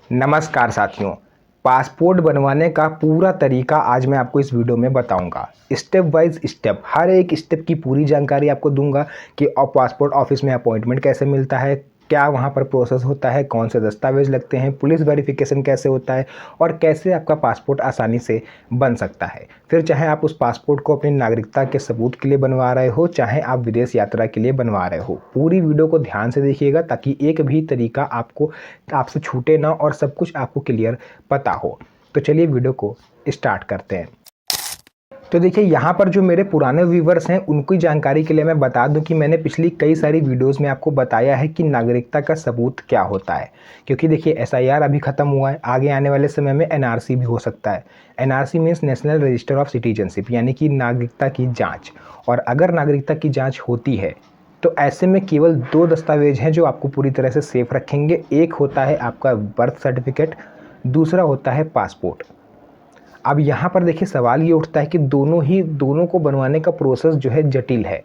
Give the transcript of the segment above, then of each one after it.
नमस्कार साथियों। पासपोर्ट बनवाने का पूरा तरीका आज मैं आपको इस वीडियो में बताऊंगा। स्टेप वाइज स्टेप, हर एक स्टेप की पूरी जानकारी आपको दूंगा कि पासपोर्ट ऑफिस में अपॉइंटमेंट कैसे मिलता है, क्या वहां पर प्रोसेस होता है, कौन से दस्तावेज लगते हैं, पुलिस वेरिफिकेशन कैसे होता है और कैसे आपका पासपोर्ट आसानी से बन सकता है। फिर चाहे आप उस पासपोर्ट को अपनी नागरिकता के सबूत के लिए बनवा रहे हो, चाहे आप विदेश यात्रा के लिए बनवा रहे हो, पूरी वीडियो को ध्यान से देखिएगा ताकि एक भी तरीका आपसे छूटे ना और सब कुछ आपको क्लियर पता हो। तो चलिए वीडियो को स्टार्ट करते हैं। तो देखिए, यहाँ पर जो मेरे पुराने व्यूवर्स हैं उनकी जानकारी के लिए मैं बता दूं कि मैंने पिछली कई सारी वीडियोस में आपको बताया है कि नागरिकता का सबूत क्या होता है। क्योंकि देखिए, एसआईआर अभी ख़त्म हुआ है, आगे आने वाले समय में एनआरसी भी हो सकता है। NRC means national register of citizenship, यानी कि नागरिकता की जाँच। और अगर नागरिकता की जाँच होती है तो ऐसे में केवल दो दस्तावेज हैं जो आपको पूरी तरह से सेफ रखेंगे। एक होता है आपका बर्थ सर्टिफिकेट, दूसरा होता है पासपोर्ट। अब यहाँ पर देखिए, सवाल ये उठता है कि दोनों को बनवाने का प्रोसेस जो है जटिल है।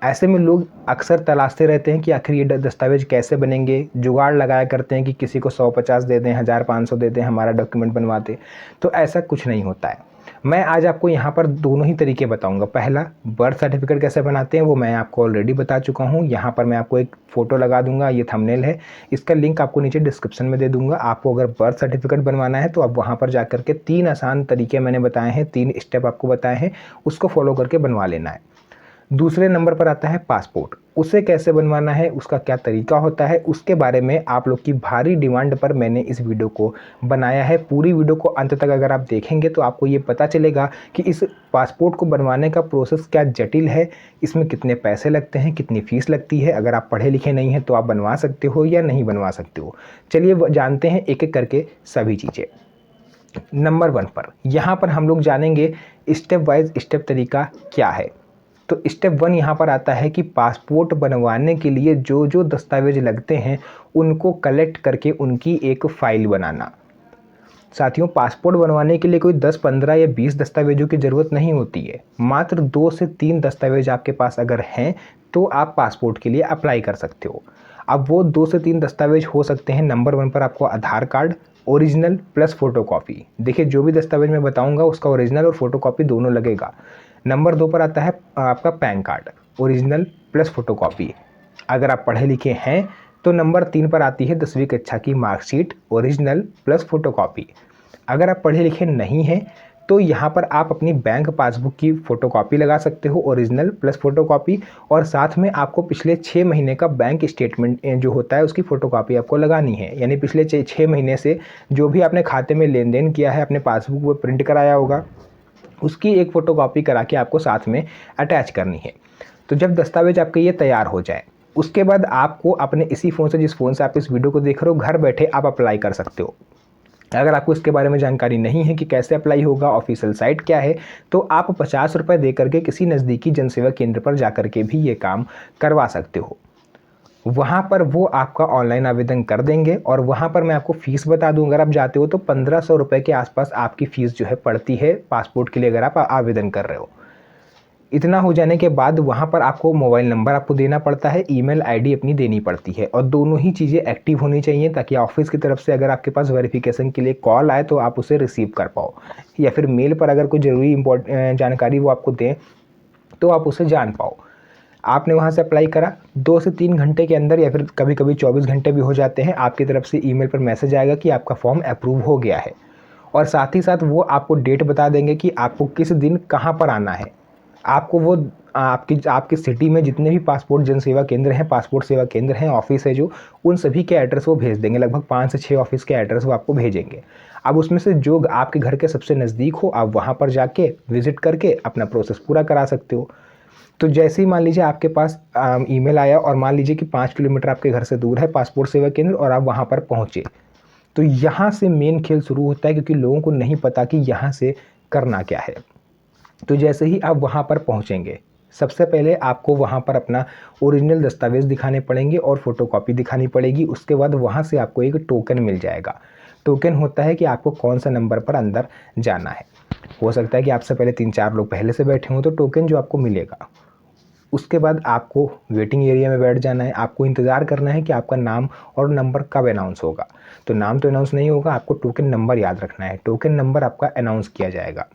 ऐसे में लोग अक्सर तलाशते रहते हैं कि आखिर ये दस्तावेज कैसे बनेंगे, जुगाड़ लगाया करते हैं कि किसी को 150 दे दें, 1500 दे दें, हमारा डॉक्यूमेंट बनवा दें। तो ऐसा कुछ नहीं होता है। मैं आज आपको यहाँ पर दोनों ही तरीके बताऊंगा। पहला, बर्थ सर्टिफिकेट कैसे बनाते हैं वो मैं आपको ऑलरेडी बता चुका हूँ। यहाँ पर मैं आपको एक फ़ोटो लगा दूंगा, ये थंबनेल है, इसका लिंक आपको नीचे डिस्क्रिप्शन में दे दूंगा। आपको अगर बर्थ सर्टिफिकेट बनवाना है तो आप वहाँ पर जाकर के 3 आसान तरीके मैंने बताए हैं, 3 स्टेप आपको बताए हैं, उसको फॉलो करके बनवा लेना है। दूसरे नंबर पर आता है पासपोर्ट। उसे कैसे बनवाना है, उसका क्या तरीका होता है, उसके बारे में आप लोग की भारी डिमांड पर मैंने इस वीडियो को बनाया है। पूरी वीडियो को अंत तक अगर आप देखेंगे तो आपको ये पता चलेगा कि इस पासपोर्ट को बनवाने का प्रोसेस क्या जटिल है, इसमें कितने पैसे लगते हैं, कितनी फ़ीस लगती है। अगर आप पढ़े लिखे नहीं हैं तो आप बनवा सकते हो या नहीं बनवा सकते हो। चलिए जानते हैं एक एक करके सभी चीज़ें। नंबर 1 पर यहाँ पर हम लोग जानेंगे स्टेप वाइज स्टेप तरीका क्या है। तो स्टेप 1 यहाँ पर आता है कि पासपोर्ट बनवाने के लिए जो जो दस्तावेज लगते हैं उनको कलेक्ट करके उनकी एक फ़ाइल बनाना। साथियों, पासपोर्ट बनवाने के लिए कोई 10, 15 या 20 दस्तावेजों की ज़रूरत नहीं होती है। मात्र 2 से 3 दस्तावेज आपके पास अगर हैं तो आप पासपोर्ट के लिए अप्लाई कर सकते हो। अब वो 2 से 3 दस्तावेज हो सकते हैं। नंबर 1 पर आपको आधार कार्ड ओरिजिनल प्लस फ़ोटोकॉपी। देखिए, जो भी दस्तावेज मैं बताऊंगा उसका ओरिजिनल और फ़ोटोकॉपी दोनों लगेगा। नंबर 2 पर आता है आपका pan card original plus photocopy. अगर आप पढ़े लिखे हैं तो नंबर 3 पर आती है 10वीं कक्षा की मार्कशीट ओरिजिनल प्लस फ़ोटोकॉपी। अगर आप पढ़े लिखे नहीं हैं तो यहाँ पर आप अपनी बैंक पासबुक की फ़ोटोकॉपी लगा सकते हो ओरिजिनल प्लस फ़ोटोकॉपी, और साथ में आपको पिछले 6 महीने का बैंक स्टेटमेंट जो होता है उसकी फ़ोटोकॉपी आपको लगानी है। यानी पिछले 6 महीने से जो भी आपने खाते में लेन देन किया है, अपने पासबुक पर प्रिंट कराया होगा, उसकी एक फ़ोटोकॉपी करा के आपको साथ में अटैच करनी है। तो जब दस्तावेज आपके ये तैयार हो जाए उसके बाद आपको अपने इसी फ़ोन से, जिस फ़ोन से आप इस वीडियो को देख रहे हो, घर बैठे आप अप्लाई कर सकते हो। अगर आपको इसके बारे में जानकारी नहीं है कि कैसे अप्लाई होगा, ऑफिशियल साइट क्या है, तो आप 50 रुपये दे करके किसी नज़दीकी जनसेवा केंद्र पर जा कर के भी ये काम करवा सकते हो। वहाँ पर वो आपका ऑनलाइन आवेदन कर देंगे और वहाँ पर मैं आपको फ़ीस बता दूँ। अगर आप जाते हो तो 1500 रुपये के आसपास आपकी फ़ीस जो है पड़ती है पासपोर्ट के लिए, अगर आप आवेदन कर रहे हो। इतना हो जाने के बाद वहाँ पर आपको मोबाइल नंबर आपको देना पड़ता है, ईमेल आईडी अपनी देनी पड़ती है, और दोनों ही चीज़ें एक्टिव होनी चाहिए ताकि ऑफिस की तरफ से अगर आपके पास वेरिफिकेशन के लिए कॉल आए तो आप उसे रिसीव कर पाओ, या फिर मेल पर अगर कोई ज़रूरी जानकारी वो आपको दें तो आप उसे जान पाओ। आपने वहाँ से अप्लाई करा, 2 से 3 घंटे के अंदर या फिर कभी कभी 24 घंटे भी हो जाते हैं, आपकी तरफ से ईमेल पर मैसेज आएगा कि आपका फॉर्म अप्रूव हो गया है। और साथ ही साथ वो आपको डेट बता देंगे कि आपको किस दिन कहाँ पर आना है। आपको वो आपकी सिटी में जितने भी पासपोर्ट जन सेवा केंद्र हैं, पासपोर्ट सेवा केंद्र हैं, ऑफिस है जो, उन सभी के एड्रेस वो भेज देंगे। लगभग 5 से 6 ऑफिस के एड्रेस वो आपको भेजेंगे। अब उसमें से जो आपके घर के सबसे नज़दीक हो, आप वहाँ पर जाके विजिट करके अपना प्रोसेस पूरा करा सकते हो। तो जैसे ही मान लीजिए आपके पास ईमेल आया और मान लीजिए कि 5 किलोमीटर आपके घर से दूर है पासपोर्ट सेवा केंद्र और आप वहाँ पर पहुँचे, तो यहाँ से मेन खेल शुरू होता है, क्योंकि लोगों को नहीं पता कि यहाँ से करना क्या है। तो जैसे ही आप वहाँ पर पहुँचेंगे, सबसे पहले आपको वहाँ पर अपना ओरिजिनल दस्तावेज़ दिखाने पड़ेंगे और फ़ोटोकॉपी दिखानी पड़ेगी। उसके बाद वहाँ से आपको एक टोकन मिल जाएगा। टोकन होता है कि आपको कौन सा नंबर पर अंदर जाना है। हो सकता है कि आपसे पहले 3-4 लोग पहले से बैठे हों, तो टोकन जो आपको मिलेगा, उसके बाद आपको वेटिंग एरिया में बैठ जाना है। आपको इंतज़ार करना है कि आपका नाम और नंबर कब अनाउंस होगा। तो नाम तो अनाउंस नहीं होगा, आपको टोकन नंबर याद रखना है। टोकन नंबर आपका अनाउंस किया जाएगा।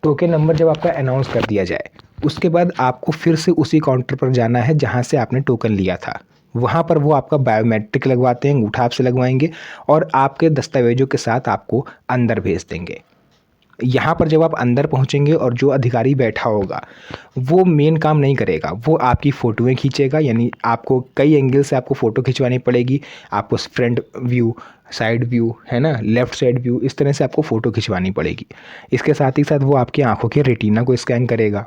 टोकन नंबर जब आपका अनाउंस कर दिया जाए, उसके बाद आपको फिर से उसी काउंटर पर जाना है जहाँ से आपने टोकन लिया था। वहाँ पर वो आपका बायोमेट्रिक लगवाते हैं, अंगूठा आपसे लगवाएंगे और आपके दस्तावेजों के साथ आपको अंदर भेज देंगे। यहाँ पर जब आप अंदर पहुँचेंगे और जो अधिकारी बैठा होगा वो मेन काम नहीं करेगा, वो आपकी फ़ोटोएँ खींचेगा। यानी आपको कई एंगल से आपको फ़ोटो खिंचवानी पड़ेगी। आपको फ्रंट व्यू, साइड व्यू, है ना, लेफ़्ट साइड व्यू, इस तरह से आपको फ़ोटो खिंचवानी पड़ेगी। इसके साथ ही साथ वो आपकी आँखों के रेटिना को स्कैन करेगा,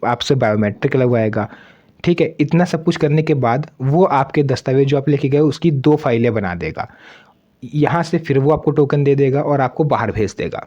आपसे बायोमेट्रिक लगवाएगा। ठीक है, इतना सब कुछ करने के बाद वो आपके दस्तावेज जो आप लेके गए उसकी 2 फाइलें बना देगा। यहाँ से फिर वो आपको टोकन दे देगा और आपको बाहर भेज देगा।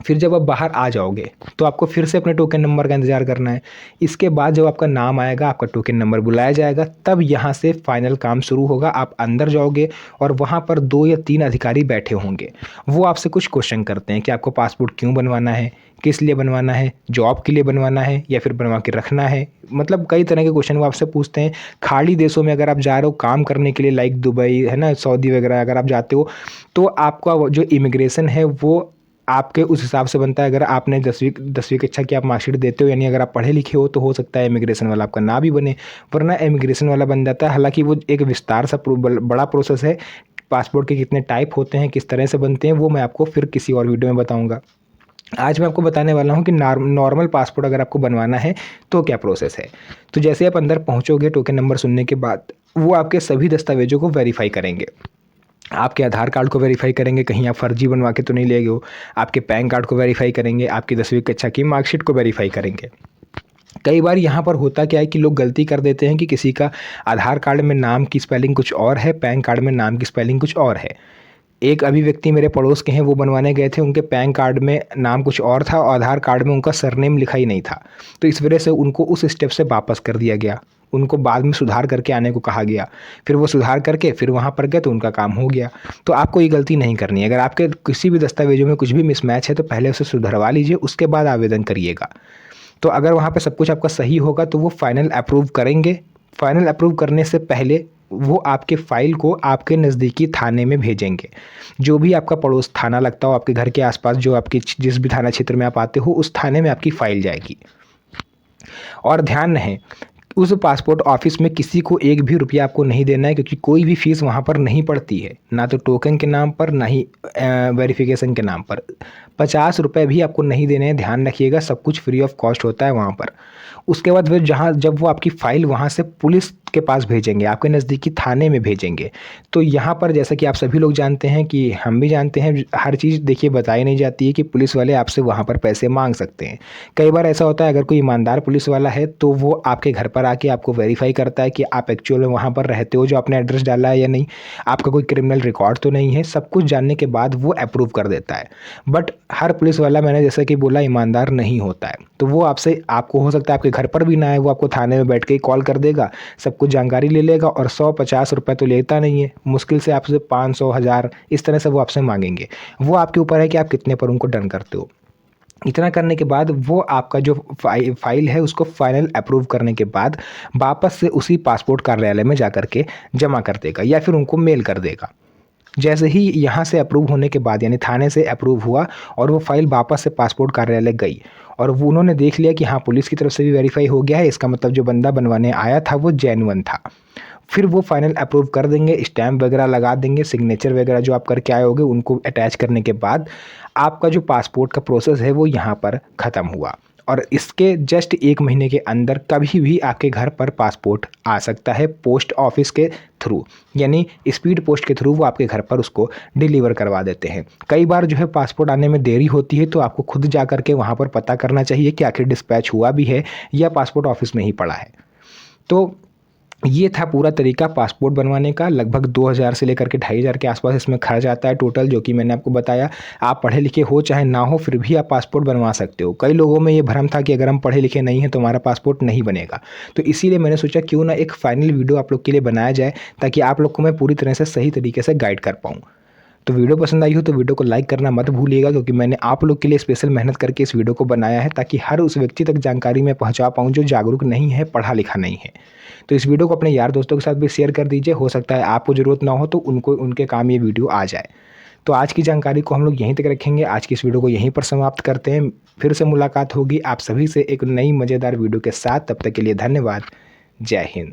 फिर जब आप बाहर आ जाओगे तो आपको फिर से अपने टोकन नंबर का इंतज़ार करना है। इसके बाद जब आपका नाम आएगा, आपका टोकन नंबर बुलाया जाएगा, तब यहाँ से फाइनल काम शुरू होगा। आप अंदर जाओगे और वहाँ पर 2 या 3 अधिकारी बैठे होंगे। वो आपसे कुछ क्वेश्चन करते हैं कि आपको पासपोर्ट क्यों बनवाना है, किस लिए बनवाना है, जॉब के लिए बनवाना है या फिर बनवा के रखना है। मतलब कई तरह के क्वेश्चन वो आपसे पूछते हैं। खाड़ी देशों में अगर आप जा रहे हो काम करने के लिए, लाइक दुबई, है ना, सऊदी वगैरह अगर आप जाते हो, तो आपका जो इमिग्रेशन है वो आपके उस हिसाब से बनता है। अगर आपने 10वीं कक्षा की आप मार्कशीट देते हो, यानी अगर आप पढ़े लिखे हो, तो हो सकता है इमिग्रेशन वाला आपका ना भी बने, वरना इमिग्रेशन वाला बन जाता है। हालांकि वो एक विस्तार सा बड़ा प्रोसेस है। पासपोर्ट के कितने टाइप होते हैं, किस तरह से बनते हैं, वो मैं आपको फिर किसी और वीडियो में बताऊंगा। आज मैं आपको बताने वाला हूँ कि नॉर्मल पासपोर्ट अगर आपको बनवाना है तो क्या प्रोसेस है। तो जैसे आप अंदर पहुँचोगे, टोकन नंबर सुनने के बाद वो आपके सभी दस्तावेजों को वेरीफाई करेंगे। आपके आधार कार्ड को वेरीफाई करेंगे, कहीं आप फर्जी बनवा के तो नहीं ले गए हो। आपके पैन कार्ड को वेरीफाई करेंगे, आपकी 10वीं कक्षा की मार्कशीट को वेरीफाई करेंगे। कई बार यहाँ पर होता क्या है कि लोग गलती कर देते हैं कि किसी का आधार कार्ड में नाम की स्पेलिंग कुछ और है, पैन कार्ड में नाम की स्पेलिंग कुछ और है। एक अभी व्यक्ति मेरे पड़ोस के हैं, वो बनवाने गए थे, उनके पैन कार्ड में नाम कुछ और था और आधार कार्ड में उनका सरनेम लिखा ही नहीं था। तो इस वजह से उनको उस स्टेप से वापस कर दिया गया। उनको बाद में सुधार करके आने को कहा गया। फिर वो सुधार करके फिर वहाँ पर गए तो उनका काम हो गया। तो आपको ये गलती नहीं करनी है। अगर आपके किसी भी दस्तावेजों में कुछ भी मिसमैच है तो पहले उसे सुधरवा लीजिए, उसके बाद आवेदन करिएगा। तो अगर वहाँ पे सब कुछ आपका सही होगा तो वो फाइनल अप्रूव करेंगे। फाइनल अप्रूव करने से पहले वो आपके फ़ाइल को आपके नज़दीकी थाने में भेजेंगे। जो भी आपका पड़ोस थाना लगता हो, आपके घर के आसपास जो आपके जिस भी थाना क्षेत्र में आप आते हो, उस थाने में आपकी फ़ाइल जाएगी। और ध्यान रहे, उस पासपोर्ट ऑफिस में किसी को एक भी रुपया आपको नहीं देना है, क्योंकि कोई भी फीस वहाँ पर नहीं पड़ती है, ना तो टोकन के नाम पर, ना ही वेरिफिकेशन के नाम पर। 50 रुपये भी आपको नहीं देने हैं, ध्यान रखिएगा। सब कुछ फ्री ऑफ कॉस्ट होता है वहाँ पर। उसके बाद फिर जब वो आपकी फ़ाइल वहाँ से पुलिस के पास भेजेंगे, आपके नज़दीकी थाने में भेजेंगे। तो यहाँ पर जैसा कि आप सभी लोग जानते हैं, कि हम भी जानते हैं, हर चीज़ देखिए बताई नहीं जाती है कि पुलिस वाले आपसे वहाँ पर पैसे मांग सकते हैं। कई बार ऐसा होता है, अगर कोई ईमानदार पुलिस वाला है तो वो आपके घर पर आके आपको वेरीफाई करता है कि आप एक्चुअल में वहाँ पर रहते हो, जो आपने एड्रेस डाला है या नहीं, आपका कोई क्रिमिनल रिकॉर्ड तो नहीं है। सब कुछ जानने के बाद वो अप्रूव कर देता है। बट हर पुलिस वाला, मैंने जैसा कि बोला, ईमानदार नहीं होता है। तो वो आपको हो सकता है आपके घर पर भी ना आए, वो आपको थाने में बैठ के ही कॉल कर देगा, सब कुछ जानकारी ले लेगा और 100-50 रुपये तो लेता नहीं है, मुश्किल से आपसे 500, 1000 इस तरह से वो आपसे मांगेंगे। वो आपके ऊपर है कि आप कितने पर उनको डन करते हो। इतना करने के बाद वो आपका जो फाइल है उसको फाइनल अप्रूव करने के बाद वापस से उसी पासपोर्ट कार्यालय में जाकर के जमा कर देगा या फिर उनको मेल कर देगा। जैसे ही यहाँ से अप्रूव होने के बाद, यानी थाने से अप्रूव हुआ और वो फाइल वापस से पासपोर्ट कार्यालय गई और वो उन्होंने देख लिया कि हाँ, पुलिस की तरफ से भी वेरीफाई हो गया है, इसका मतलब जो बंदा बनवाने आया था वो जेन्युइन था। फिर वो फाइनल अप्रूव कर देंगे, स्टैम्प वगैरह लगा देंगे, सिग्नेचर वगैरह जो आप करके आए होगे उनको अटैच करने के बाद आपका जो पासपोर्ट का प्रोसेस है वो यहाँ पर ख़त्म हुआ। और इसके जस्ट 1 महीने के अंदर कभी भी आपके घर पर पासपोर्ट आ सकता है, पोस्ट ऑफिस के थ्रू, यानी स्पीड पोस्ट के थ्रू वो आपके घर पर उसको डिलीवर करवा देते हैं। कई बार जो है पासपोर्ट आने में देरी होती है, तो आपको खुद जा कर के वहाँ पर पता करना चाहिए कि आखिर डिस्पैच हुआ भी है या पासपोर्ट ऑफिस में ही पड़ा है। तो ये था पूरा तरीका पासपोर्ट बनवाने का। लगभग 2000 से लेकर के 2500 के आसपास इसमें खर्च आता है टोटल, जो कि मैंने आपको बताया। आप पढ़े लिखे हो चाहे ना हो, फिर भी आप पासपोर्ट बनवा सकते हो। कई लोगों में ये भ्रम था कि अगर हम पढ़े लिखे नहीं हैं तो हमारा पासपोर्ट नहीं बनेगा। तो इसीलिए मैंने सोचा क्यों ना एक फाइनल वीडियो आप लोग के लिए बनाया जाए, ताकि आप लोग को मैं पूरी तरह से सही तरीके से गाइड कर पाऊँ। तो वीडियो पसंद आई हो तो वीडियो को लाइक करना मत भूलिएगा, क्योंकि मैंने आप लोग के लिए स्पेशल मेहनत करके इस वीडियो को बनाया है, ताकि हर उस व्यक्ति तक जानकारी मैं पहुंचा पाऊं जो जागरूक नहीं है, पढ़ा लिखा नहीं है। तो इस वीडियो को अपने यार दोस्तों के साथ भी शेयर कर दीजिए, हो सकता है आपको ज़रूरत ना हो तो उनको उनके काम ये वीडियो आ जाए। तो आज की जानकारी को हम लोग यहीं तक रखेंगे, आज की इस वीडियो को यहीं पर समाप्त करते हैं। फिर से मुलाकात होगी आप सभी से एक नई मज़ेदार वीडियो के साथ, तब तक के लिए धन्यवाद। जय हिंद।